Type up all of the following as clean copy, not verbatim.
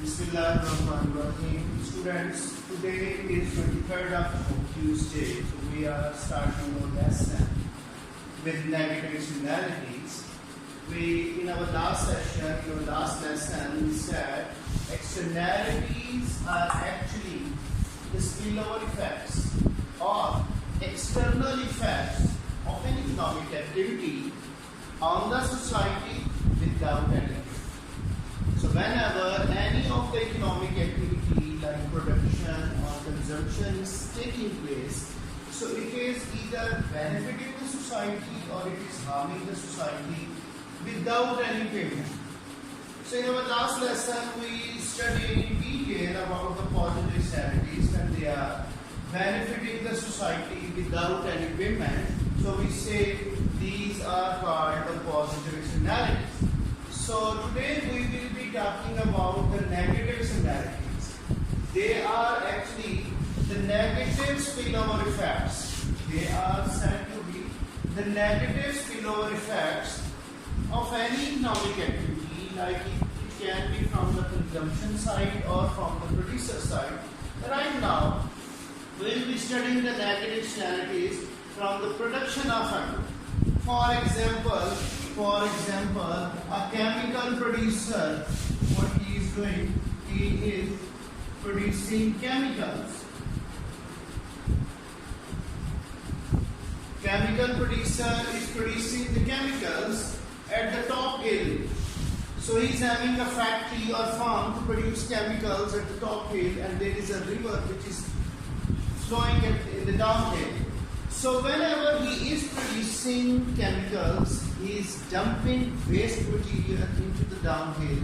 Bismillahirrahmanirrahim. Students, today is 23rd of Tuesday, so we are starting our lesson with negative externalities. In our last lesson, we said externalities are actually the spillover effects or external effects of an economic activity on the society without any. So whenever any of the economic activity like production or consumption is taking place, so it is either benefiting the society or it is harming the society without any payment. So in our last lesson we studied in detail about the positive externalities when they are benefiting the society without any payment. So we say these are called the positive externalities. So today we will be talking about the negative externalities. They are actually the negative spillover effects. They are said to be the negative spillover effects of any economic activity, like it can be from the consumption side or from the producer side. Right now we will be studying the negative externalities from the production of a good. For example, a chemical producer, what he is doing, he is producing chemicals. Chemical producer is producing the chemicals at the top hill. So he is having a factory or farm to produce chemicals at the top hill, and there is a river which is flowing in the downhill. So whenever he is producing chemicals, he is dumping waste material into the downhill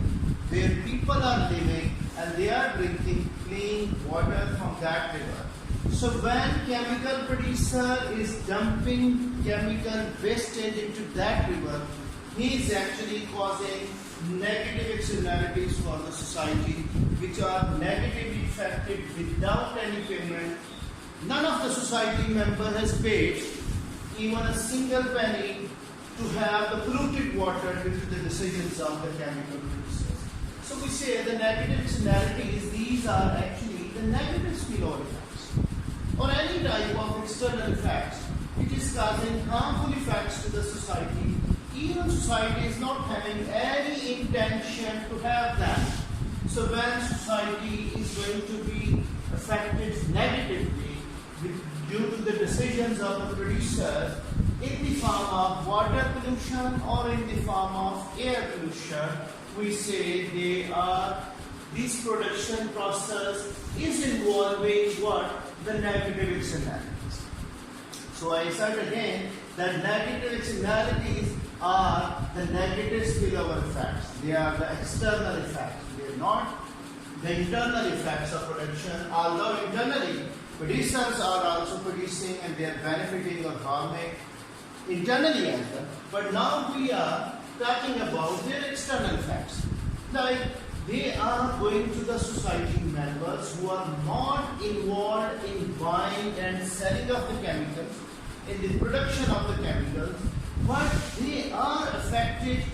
where people are living and they are drinking clean water from that river. So when chemical producer is dumping chemical wastage into that river, he is actually causing negative externalities for the society which are negatively affected without any payment. None of the society member has paid even a single penny to have the polluted water due to the decisions of the chemical producers. So we say the negative externalities, these are actually the negative spillover effects or any type of external effects which is causing harmful effects to the society. Even society is not having any intention to have that. So when society is going to be affected negatively due to the decisions of the producers in the form of water pollution or in the form of air pollution, we say this production process is involving what? The negative externalities. So I said again that negative externalities are the negative spillover effects. They are the external effects. They are not the internal effects of production, although internally producers are also producing and they are benefiting or harming internally as well. But now we are talking about their external effects. Like they are going to the society members who are not involved in buying and selling of the chemicals, in the production of the chemicals, but they are affected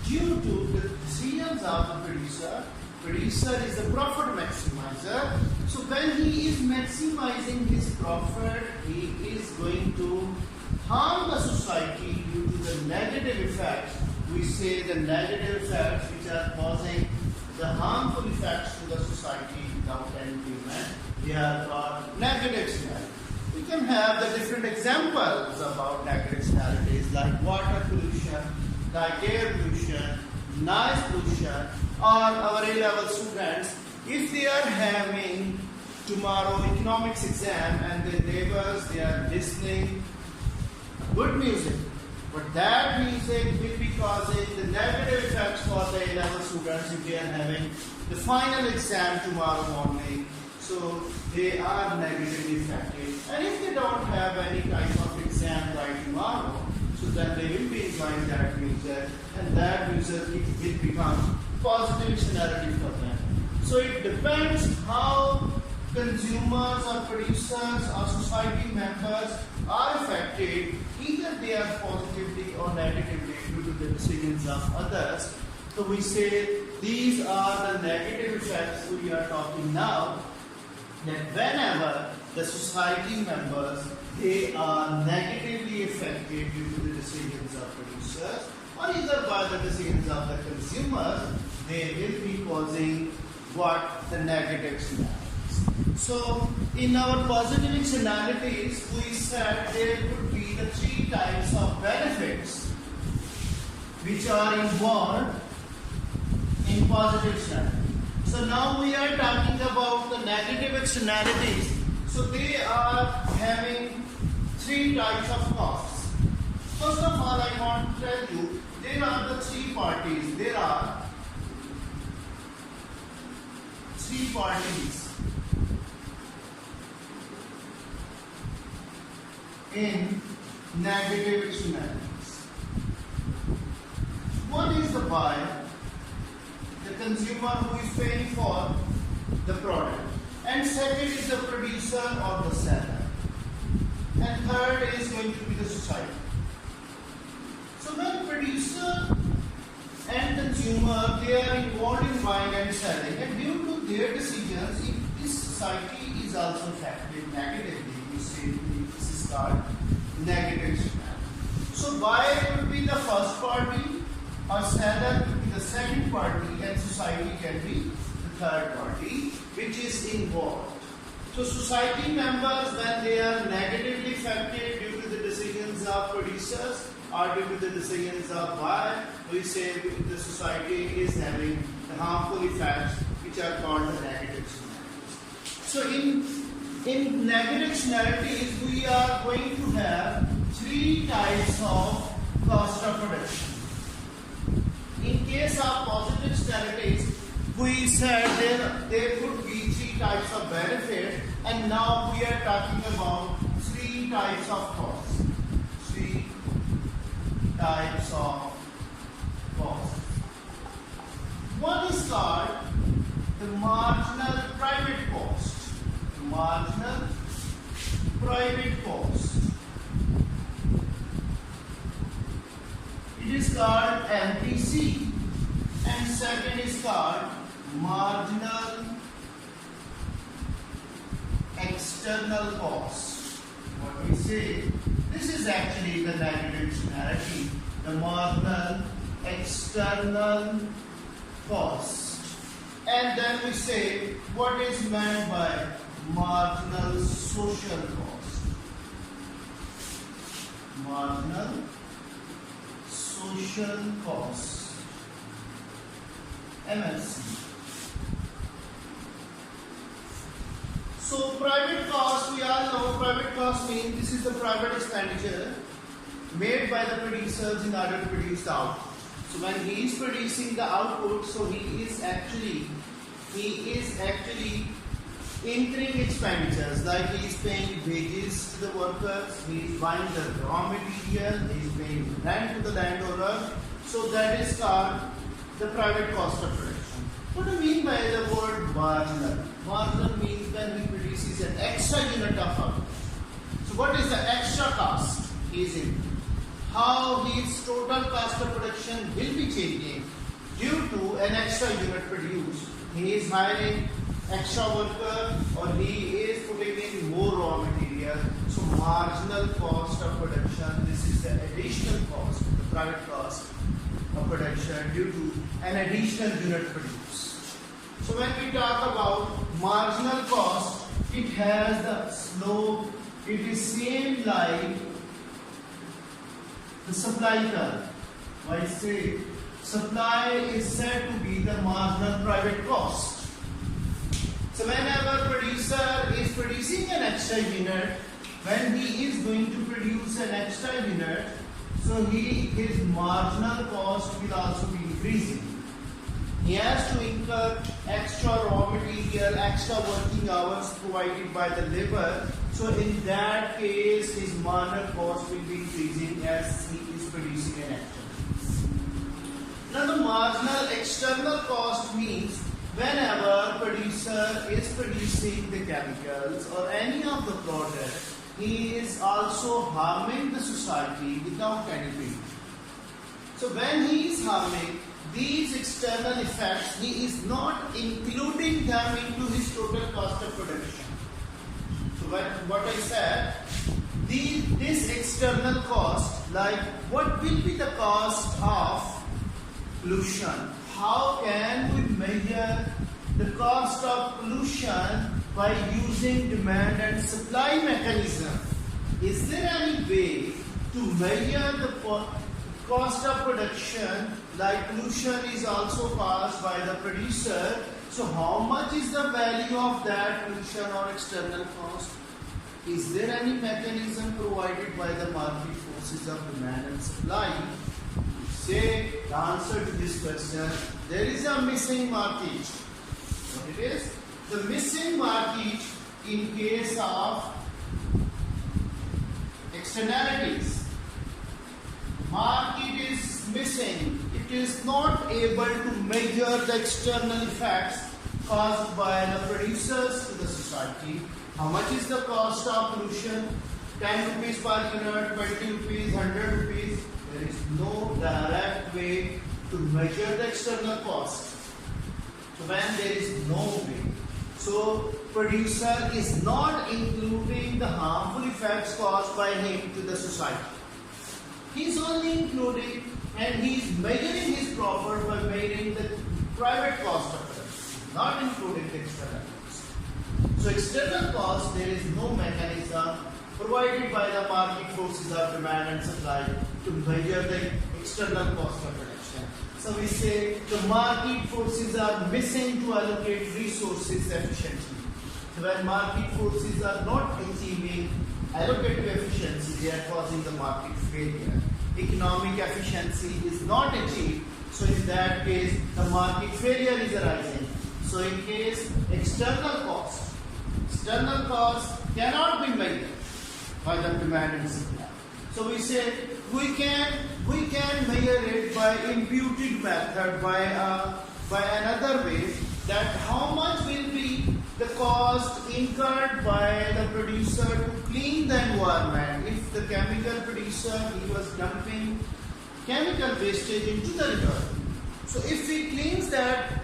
due to the decisions of the producer. Producer is a profit maximizer. So when he is maximizing his profit, he is going to harm the society due to the negative effects. We say the negative effects which are causing the harmful effects to the society without any payment. They are called negative externalities. We can have the different examples about negative externalities like water pollution, like air pollution, noise pollution, or our A-level students, if they are having tomorrow economics exam and their neighbors, they are listening good music, but that music will be causing the negative effects for the A-level students if they are having the final exam tomorrow morning. So they are negatively affected. And if they don't have any type of exam by tomorrow, so then they will be enjoying that music, and that music will become positive externality for them. So it depends how consumers or producers or society members are affected. Either they are positively or negatively due to the decisions of others. So we say these are the negative effects we are talking now, that whenever the society members, they are negatively affected due to the decisions of producers or either by the decisions of the consumers, they will be causing what? The negative externalities. So in our positive externalities, we said there could be the three types of benefits which are involved in positive externalities. So now we are talking about the negative externalities. So they are having three types of costs. First of all, I want to tell you, there are the three parties. There are three parties in negative externalities. One is the buyer, the consumer who is paying for the product, and second is the producer or the seller, and third is going to be the society. So when producer and consumer, they are involved in buying and selling, and due to their decisions, if this society is also affected negatively, we say this is called negative externality. So buyer could be the first party, or seller could be the second party, and society can be the third party which is involved. So society members, when they are negatively affected due to the decisions of producers or due to the decisions of buyer, we say the society is having the harmful effects which are called the negative externalities. So in negative externalities, we are going to have three types of cost of production. In case of positive externalities, we said there could be three types of benefit, and now we are talking about three types of costs. Three types of costs. One is called the marginal private cost. Marginal private cost. It is called MPC, and second is called marginal external cost. What we say, this is actually the negative externality, the marginal external cost. And then we say what is meant by marginal social cost. Marginal social cost, MSC. So private cost, we all know private cost means this is the private expenditure made by the producers in order to produce the output. So when he is producing the output, so he is actually incurring expenditures, like he is paying wages to the workers, he is buying the raw material, he is paying rent to the landowner. So that is called the private cost of production. What do you mean by the word marginal? Marginal means when he produces an extra unit of output. So what is the extra cost he is in? How his total cost of production will be changing due to an extra unit produced. He is hiring extra worker or he is putting in more raw material. So marginal cost of production, this is the additional cost, the private cost of production due to an additional unit produced. So when we talk about marginal cost, it has the slope, it is same like the supply curve. I say supply is said to be the marginal private cost. So whenever producer is producing an extra unit, when he is going to produce an extra unit, so his marginal cost will also be increasing. He has to incur extra raw material, extra working hours provided by the labor. So in that case, his marginal cost will be increasing as he is producing an extra. Now the marginal external cost means whenever producer is producing the chemicals or any of the product, he is also harming the society without any payment. So when he is harming, these external effects, he is not including them into his total cost of production. So what I said, this external cost, like what will be the cost of pollution? How can we measure the cost of pollution by using demand and supply mechanism? Is there any way to measure the cost of production, like pollution is also caused by the producer? So how much is the value of that pollution or external cost? Is there any mechanism provided by the market forces of demand and supply? Say the answer to this question, there is a missing market. What it is? The missing market in case of externalities. Market is missing. It is not able to measure the external effects caused by the producers to the society. How much is the cost of pollution? 10 rupees per unit, 20 rupees, 100 rupees. There is no direct way to measure the external cost. So when there is no way, so producer is not including the harmful effects caused by him to the society. He is only including, and he is measuring his profit by measuring the private cost of production, not including the external cost. So external cost, there is no mechanism provided by the market forces of demand and supply to measure the external cost of production. So we say the market forces are missing to allocate resources efficiently. So when market forces are not achieving allocative efficiency, they are causing the market failure. Economic efficiency is not achieved, so in that case the market failure is arising. So in case external cost cannot be measured by the demand and supply. So we say we can measure it by imputed method, by another way, that how much will be the cost incurred by the producer to clean the environment. If the chemical producer, he was dumping chemical wastage into the river, so if he cleans that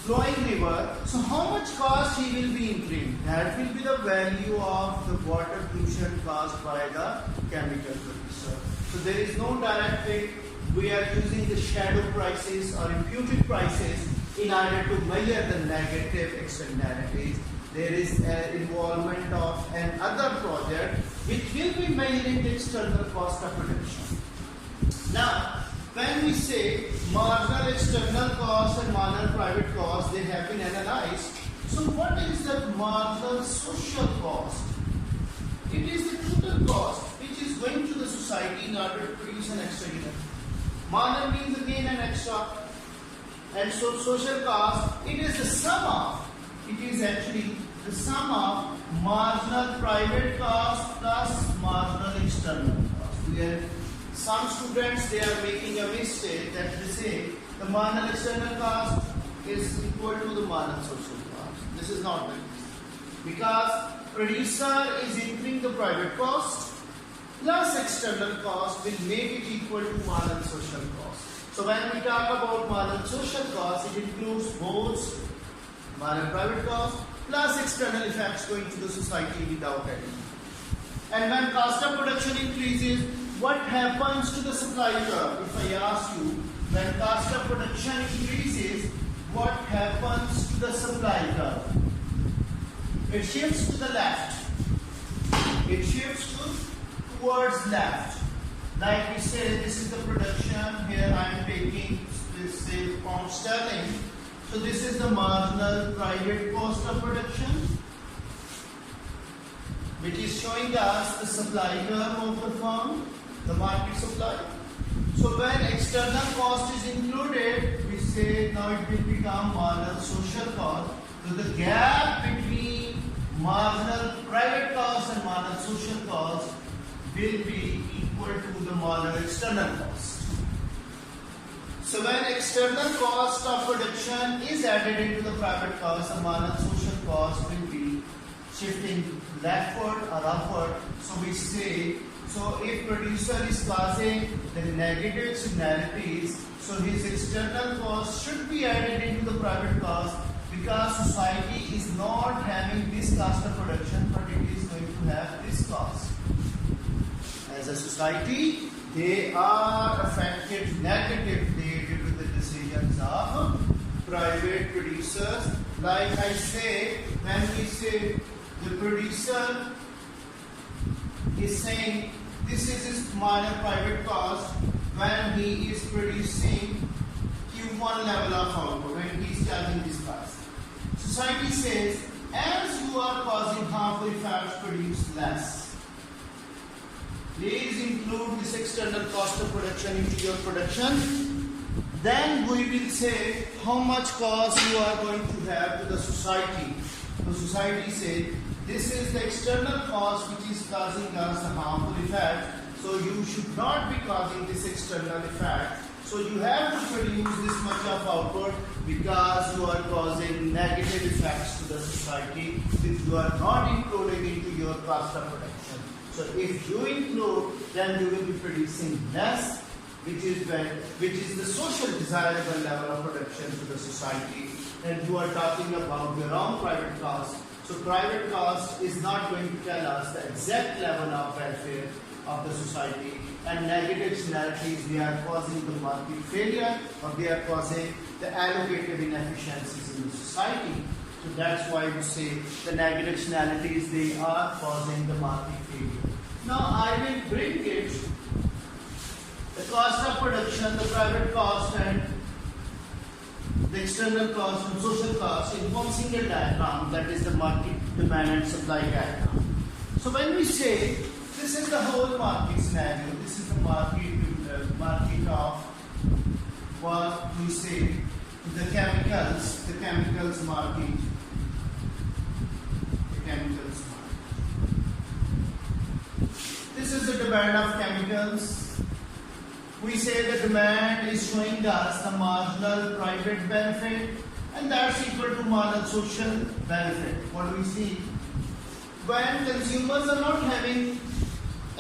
flowing river, so how much cost he will be incurring? That will be the value of the water pollution caused by the chemical producer. So there is no direct way. We are using the shadow prices or imputed prices in order to measure the negative externalities. There is an involvement of another project which will be measuring the external cost of production. Now, when we say marginal external cost and marginal private cost, they have been analyzed. So what is the marginal social cost? It is the total cost which is going to the society in order to produce an extra unit. Marginal means again an extra. And so social cost, it is the sum of, it is actually the sum of marginal private cost plus marginal external cost. Some students, they are making a mistake that they say the marginal external cost is equal to the marginal social cost. This is not the case. Because producer is incurring the private cost plus external cost will make it equal to marginal social cost. So when we talk about marginal social cost, it includes both marginal private cost plus external effects going to the society without any. And when cost of production increases, what happens to the supply curve? If I ask you, when cost of production increases, what happens to the supply curve? It shifts to the left. It shifts towards left. Like we say, this is the production. Here I am taking this, say, pound sterling. So this is the marginal private cost of production, which is showing us the supply curve of the firm, the market supply. So when external cost is included, we say now it will become marginal social cost. So the gap between marginal private cost and marginal social cost will be equal to the marginal external cost. So when external cost of production is added into the private cost, the marginal social cost will be shifting leftward or upward. So we say So if producer is causing the negative externalities, so his external cost should be added into the private cost, because society is not having this cost of production, but it is going to have this cost. As a society, they are affected negatively due to the decisions of private producers. Like I say, when we say the producer is saying this is his minor private cost when he is producing Q1 level of output, when he is charging this price. Society says, as you are causing harmful effects, produce less. Please include this external cost of production into your production. Then we will say how much cost you are going to have to the society. The society says, this is the external cost which is causing us a harmful effect. So you should not be causing this external effect. So you have to produce this much of output because you are causing negative effects to the society which you are not including into your cost of production. So if you include, then you will be producing less, which is the social desirable level of production to the society. And you are talking about your own private cost. So private cost is not going to tell us the exact level of welfare of the society, and negative externalities, they are causing the market failure, or they are causing the allocative inefficiencies in the society. So that's why we say the negative externalities, they are causing the market failure. Now I will bring it, the cost of production, the private cost and the external cost and social cost in one single diagram, that is the market demand and supply diagram. So when we say this is the whole market scenario, this is the market of what we say the chemicals market. This is the demand of chemicals. We say the demand is showing us the marginal private benefit, and that's equal to marginal social benefit. What do we see? When consumers are not having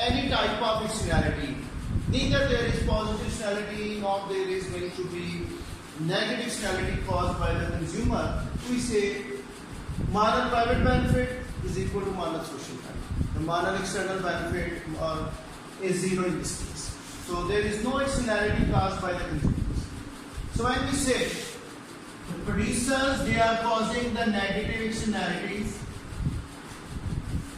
any type of externality, neither there is positive externality nor there is going to be negative externality caused by the consumer, we say marginal private benefit is equal to marginal social benefit. The marginal external benefit is zero in this case. So there is no externality caused by the consumers. So when we say the producers, they are causing the negative externalities.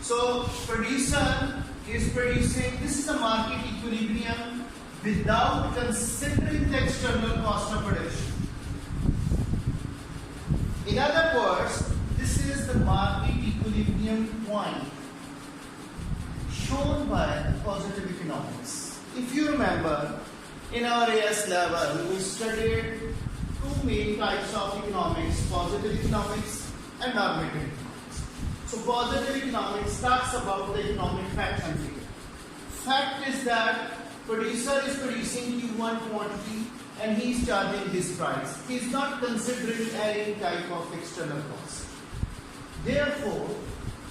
So producer is producing, this is a market equilibrium without considering the external cost of production. In other words, this is the market equilibrium point shown by positive economics. If you remember, in our AS level, we studied two main types of economics, positive economics and normative economics. So positive economics talks about the economic fact and figure. Fact is that producer is producing Q1 quantity and he is charging this price. He is not considering any type of external cost. Therefore,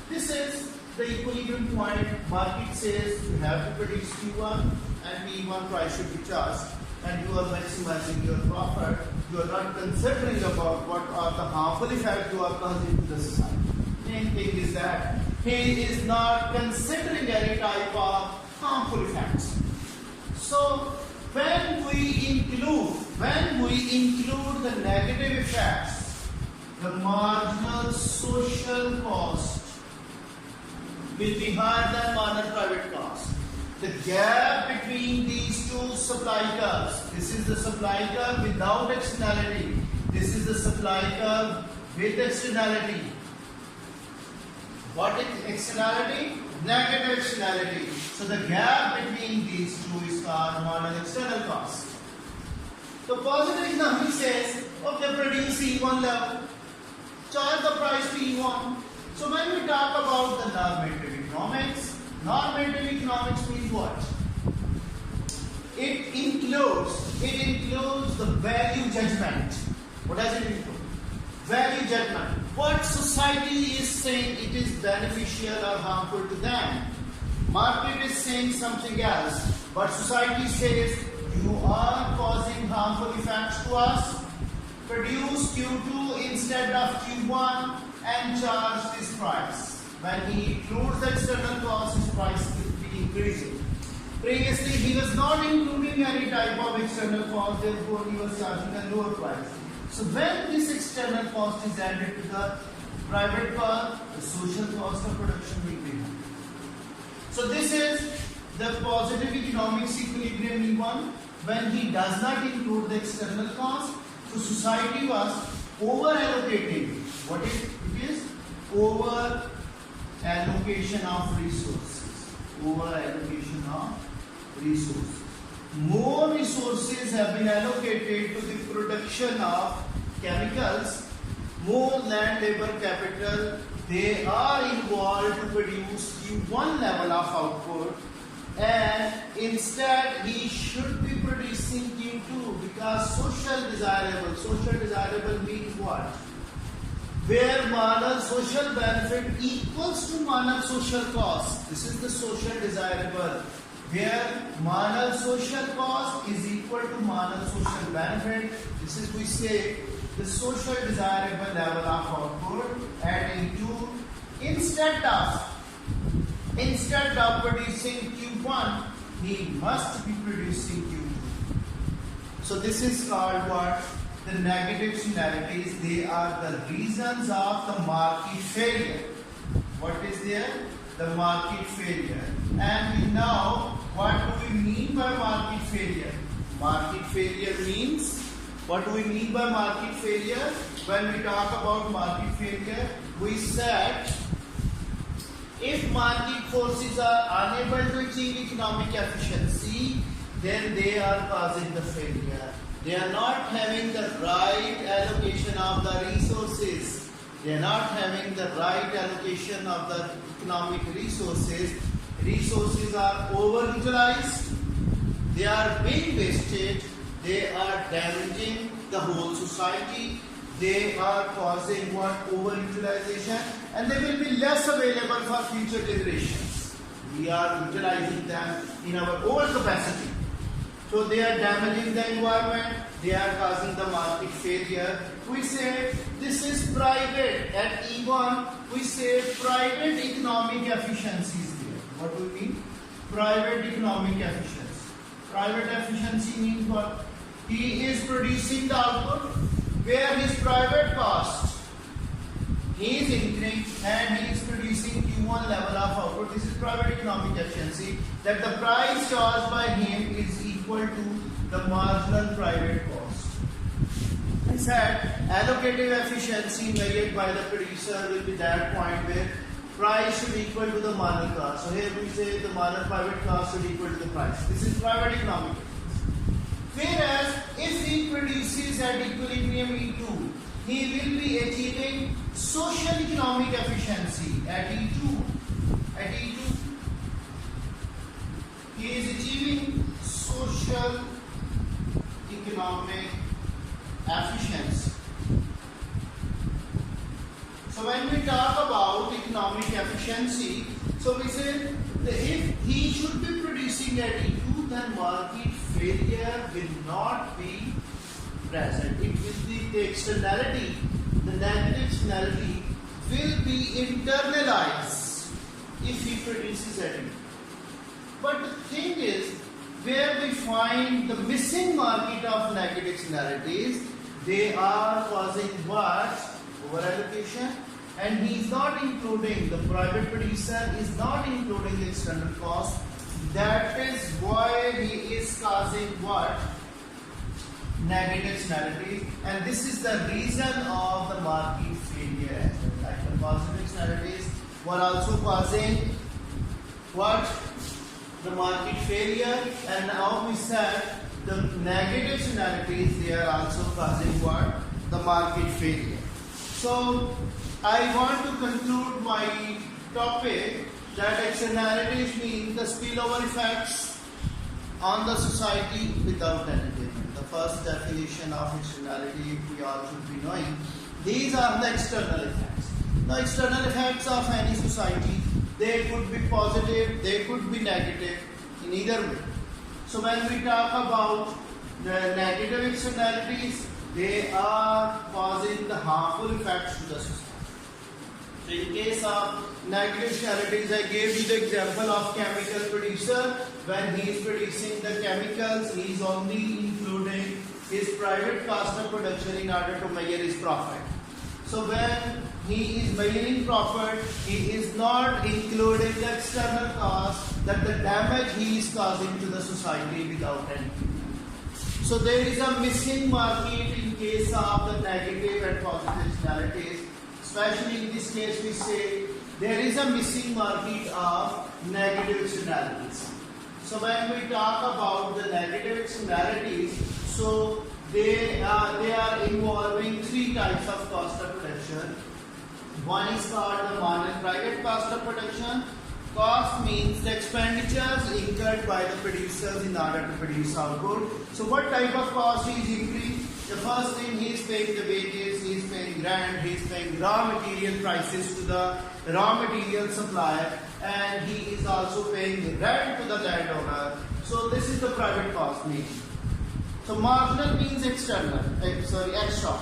this is the equilibrium point. Market says you have to produce Q1 and P1 price should be charged, and you are maximizing your profit. You are not considering about what are the harmful effects you are causing to the society. Main thing is that he is not considering any type of harmful effects. So when we include the negative effects, the marginal social cost will be higher than marginal private cost. The gap between these two supply curves, this is the supply curve without externality, this is the supply curve with externality. What is externality? Negative externality. So the gap between these two is called marginal external cost. So positive economics says, okay, produce E1 level, charge the price to E1. So when we talk about the normative economics means what? It includes the value judgment. What does it include? Value judgment. What society is saying it is beneficial or harmful to them. Market is saying something else, but society says you are causing harmful effects to us. Produce Q2 instead of Q1 and charge this price. When he includes the external cost, his price will be increasing. Previously, he was not including any type of external cost, therefore he was charging a lower price. So when this external cost is added to the private cost, the social cost of production will be high. So this is the positive economics equilibrium E1 when he does not include the external cost. So society was over allocating. What it is? Over allocation of resources. Over allocation of resources. More resources have been allocated to the production of chemicals. More land, labor, capital, they are involved to produce Q1 level of output, and instead he should be producing Q2 because social desirable means what? Where marginal social benefit equals to marginal social cost. This is the social desirable. Where marginal social cost is equal to marginal social benefit. This is, we say, the social desirable level of output at E2 instead of producing Q1, he must be producing Q2. So this is called what? The negative externalities. They are the reasons of the market failure. What is there? The market failure. And we know what do we mean by market failure? Market failure means, what do we mean by market failure? When we talk about market failure, we said if market forces are unable to achieve economic efficiency, then they are causing the failure. They are not having the right allocation of the resources. They are not having the right allocation of the economic resources. Resources are overutilized. They are being wasted. They are damaging the whole society. They are causing what? Overutilization, and they will be less available for future generations. We are utilizing them in our overcapacity. So they are damaging the environment. They are causing the market failure. We say this is private. At E1, we say private economic efficiency is there. What do we mean? Private economic efficiency. Private efficiency means what? He is producing the output where his private cost he is increasing and he is producing Q1 level of output. This is private economic efficiency, that the price charged by him is equal to the marginal private cost. I said allocative efficiency measured by the producer will be that point where price should equal to the marginal cost. So here we say the marginal private cost should equal to the price. This is private economic efficiency. Whereas if he produces at equilibrium E2, he will be achieving social economic efficiency at E2. At E2, he is achieving social economic efficiency. So when we talk about economic efficiency, so we say that if he should be producing at E2, then market failure will not be present. It will be the externality, the negative externality will be internalized if he produces at E2. But the thing is, where we find the missing market of negative externalities, they are causing what? Overallocation. And he is not including, the private producer is not including the external cost. That is why he is causing what? Negative externalities. And this is the reason of the market failure. Like the positive externalities were also causing what? The market failure. And now we said the negative externalities, they are also causing what? The market failure. So I want to conclude my topic that externalities mean the spillover effects on the society without entertainment. The first definition of externality we all should be knowing. These are the external effects. The external effects of any society They could be positive, they could be negative, in either way. So when we talk about the negative externalities, they are causing the harmful effects to the society. So in case of negative externalities, I gave you the example of chemical producer. When he is producing the chemicals, he is only including his private cost of production in order to measure his profit. So when he is measuring profit, he is not including the external cost, that the damage he is causing to the society without any. So there is a missing market in case of the negative and positive externalities. Especially in this case, we say there is a missing market of negative externalities. So when we talk about the negative externalities, so they are involving three types of cost of production. One is called the marginal private cost of production. Cost means the expenditures incurred by the producers in order to produce output. So what type of cost is increased? The first thing, he is paying the wages, he is paying rent, he is paying raw material prices to the raw material supplier, and he is also paying rent to the landowner. So this is the private cost means. So marginal means external, extra.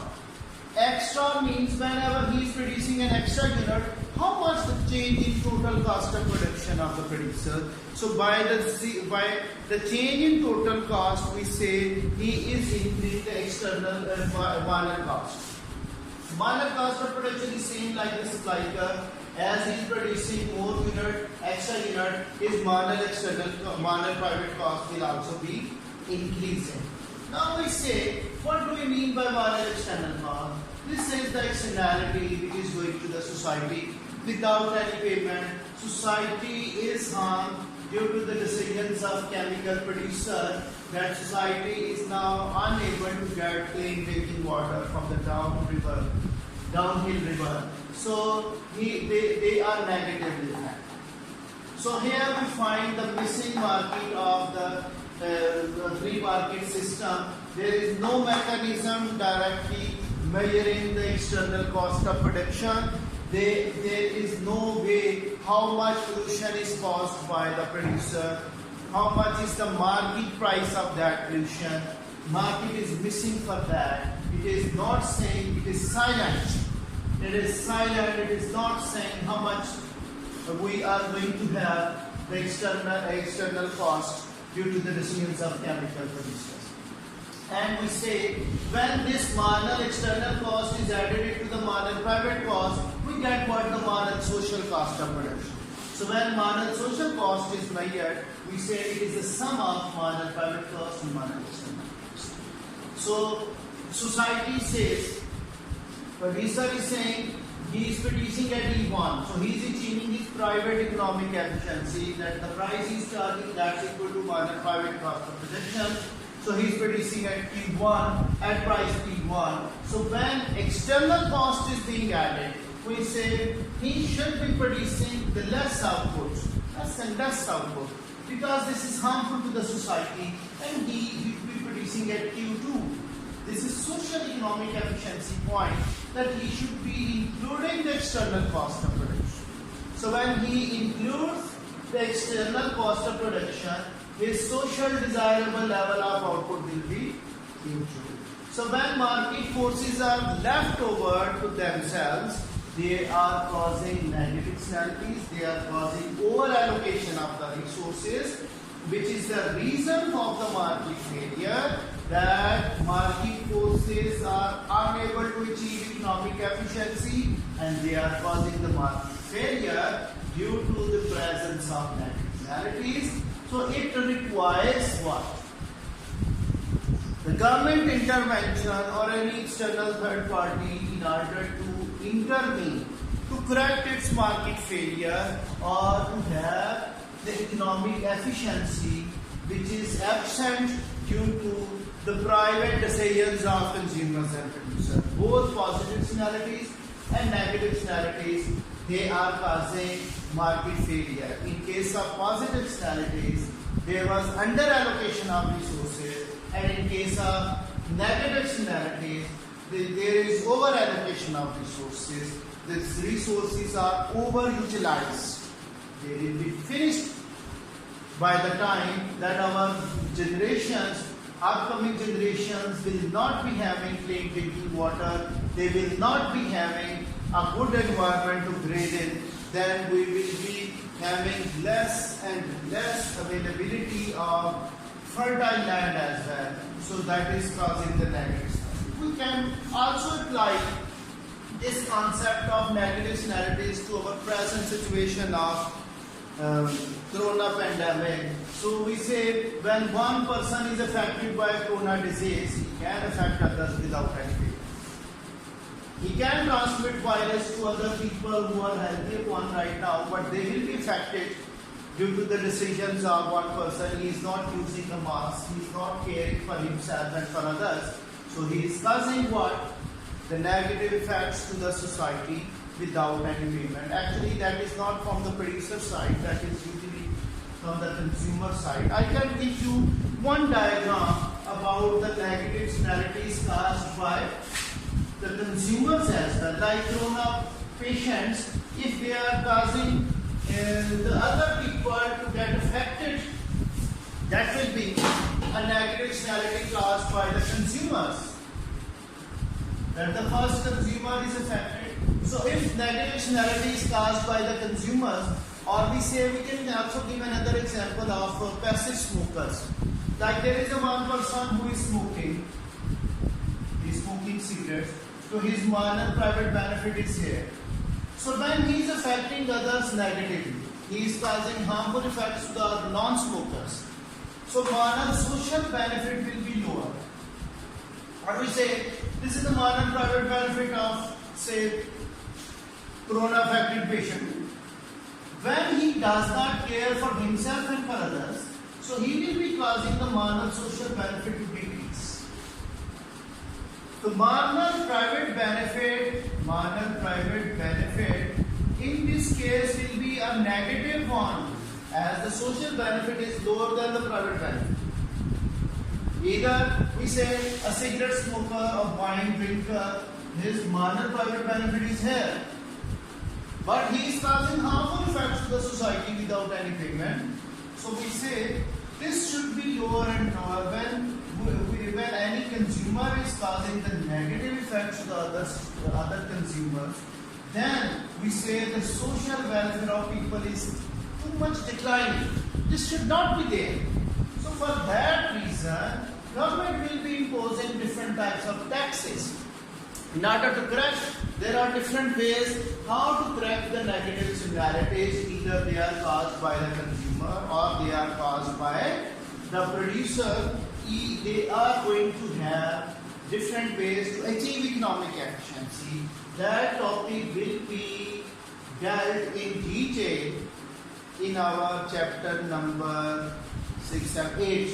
Extra means whenever he is producing an extra unit, how much the change in total cost of production of the producer. So by the change in total cost, we say he is increasing the external marginal cost. Marginal cost of production is same like the supply curve. As he is producing more unit, extra unit, his marginal private cost will also be increasing. Now we say, what do we mean by marginal external cost? This is the externality which is going to the society without any payment. Society is harmed due to the decisions of chemical producer, that society is now unable to get clean drinking water from the downhill river. So they are negatively affected. So here we find the missing market of the free market system. There is no mechanism directly measuring the external cost of production. There is no way how much pollution is caused by the producer, how much is the market price of that pollution. Market is missing for that. It is not saying, it is silent. It is silent, it is not saying how much we are going to have the external cost due to the decisions of chemical producers. And we say when this marginal external cost is added to the marginal private cost, we get what the marginal social cost of production. So when marginal social cost is measured, we say it is the sum of marginal private cost and marginal external cost. So society says, producer is saying he is producing at E1, so he is achieving his private economic efficiency, that the price he is charging, that's equal to marginal private cost of production. So he is producing at P1, at price P1. So when external cost is being added, we say he should be producing the less output, less output, because this is harmful to the society, and he will be producing at Q2. This is social economic efficiency point, that he should be including the external cost of production. So when he includes the external cost of production, his social desirable level of output will be improved. So when market forces are left over to themselves, they are causing negative externalities, they are causing over allocation of the resources, which is the reason of the market failure, that market forces are unable to achieve economic efficiency, and they are causing the market failure due to the presence of negative externalities. So it requires what? The government intervention or any external third party in order to intervene to correct its market failure or to have the economic efficiency which is absent due to the private decisions of consumers and producers. Both positive externalities and negative externalities, they are causing market failure. In case of positive externalities, there was under allocation of resources, and in case of negative externalities, there is over allocation of resources. These resources are overutilized. They will be finished by the time that our generations, upcoming generations will not be having clean drinking water, they will not be having a good environment to breathe in, then we will be having less and less availability of fertile land as well. So that is causing the negatives. We can also apply this concept of negative externalities to our present situation of corona pandemic. So we say when one person is affected by corona disease, he can affect others without any fear. He can transmit virus to other people who are healthy one right now, but they will be affected due to the decisions of one person. He is not using a mask, he is not caring for himself and for others. So he is causing what? The negative effects to the society without any payment. Actually, that is not from the producer side, that is usually from the consumer side. I can give you one diagram about the negative externalities caused by the consumers as well. Like corona patients, if they are causing the other people to get affected, that will be a negative externality caused by the consumers. That the first consumer is affected. So if negative externality is caused by the consumers, or we say, we can also give another example of passive smokers. Like there is a one person who is smoking, he is smoking cigarettes, so his minor private benefit is here. So when he is affecting others negatively, he is causing harmful effects to the non-smokers. So minor social benefit will be lower. Or we say, this is the minor private benefit of, say, corona affected patient. When he does not care for himself and for others, so he will be causing the minor social benefit to decrease. The minor private benefit in this case will be a negative one, as the social benefit is lower than the private benefit. Either we say a cigarette smoker, a wine drinker, his minor private benefit is here, but he is causing harmful effects to the society without any payment. So we say this should be lower and lower. When any consumer is causing the negative effects to the other consumers, then we say the social welfare of people is too much declining. This should not be there. So for that reason, government will be imposing different types of taxes. In order to correct, there are different ways how to correct the negative externalities. Either they are caused by the consumer or they are caused by the producer. They are going to have different ways to achieve economic efficiency. That topic will be dealt in detail in our chapter number 6 and 8,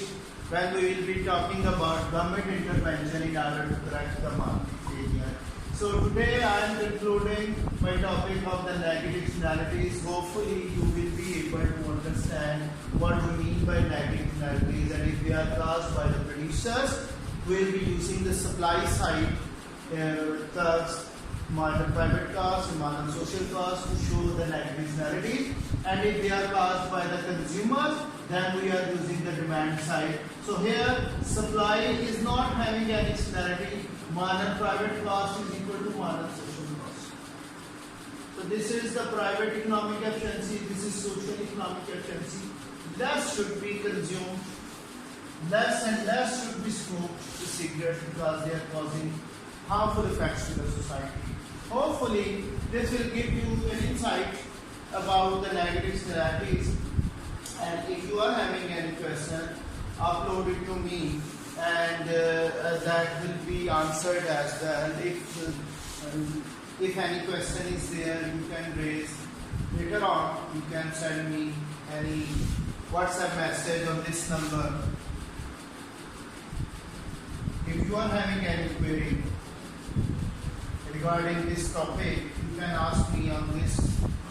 when we will be talking about government intervention in order to correct the market failure. So today I am concluding my topic of the negative externalities. Hopefully you will be able to understand what we mean by negative externalities, and if they are caused by the producers, we will be using the supply side curves, minor private costs and minor social costs to show the negative externalities, and if they are caused by the consumers, then we are using the demand side. So here supply is not having any externality, minor private cost is equal to minor social cost. So this is the private economic efficiency, this is social economic efficiency. Less should be consumed, less and less should be smoked the cigarettes because they are causing harmful effects to the society. Hopefully this will give you an insight about the negative externalities, and if you are having any question, upload it to me, and that will be answered as well. If any question is there, you can raise later on. You can send me any WhatsApp message on this number. If you are having any query regarding this topic, you can ask me on this.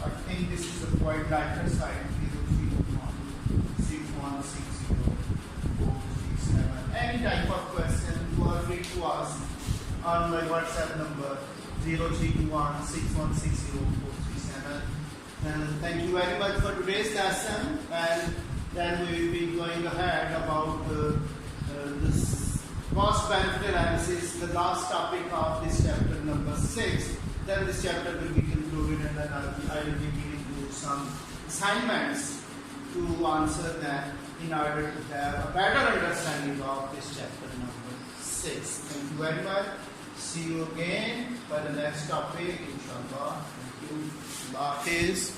I think this is a quite lighter side. 0316160. Any type of question you are free to ask on my WhatsApp number 0321 6160 437. And thank you very much for today's lesson. And then we will be going ahead about this cost benefit analysis, the last topic of this chapter number 6. Then this chapter will be concluded, and then I will be giving you some assignments to answer them in order to have a better understanding of this chapter number 6. Thank you very much. See you again for the next topic, inshallah. Thank you. Allah Hafiz.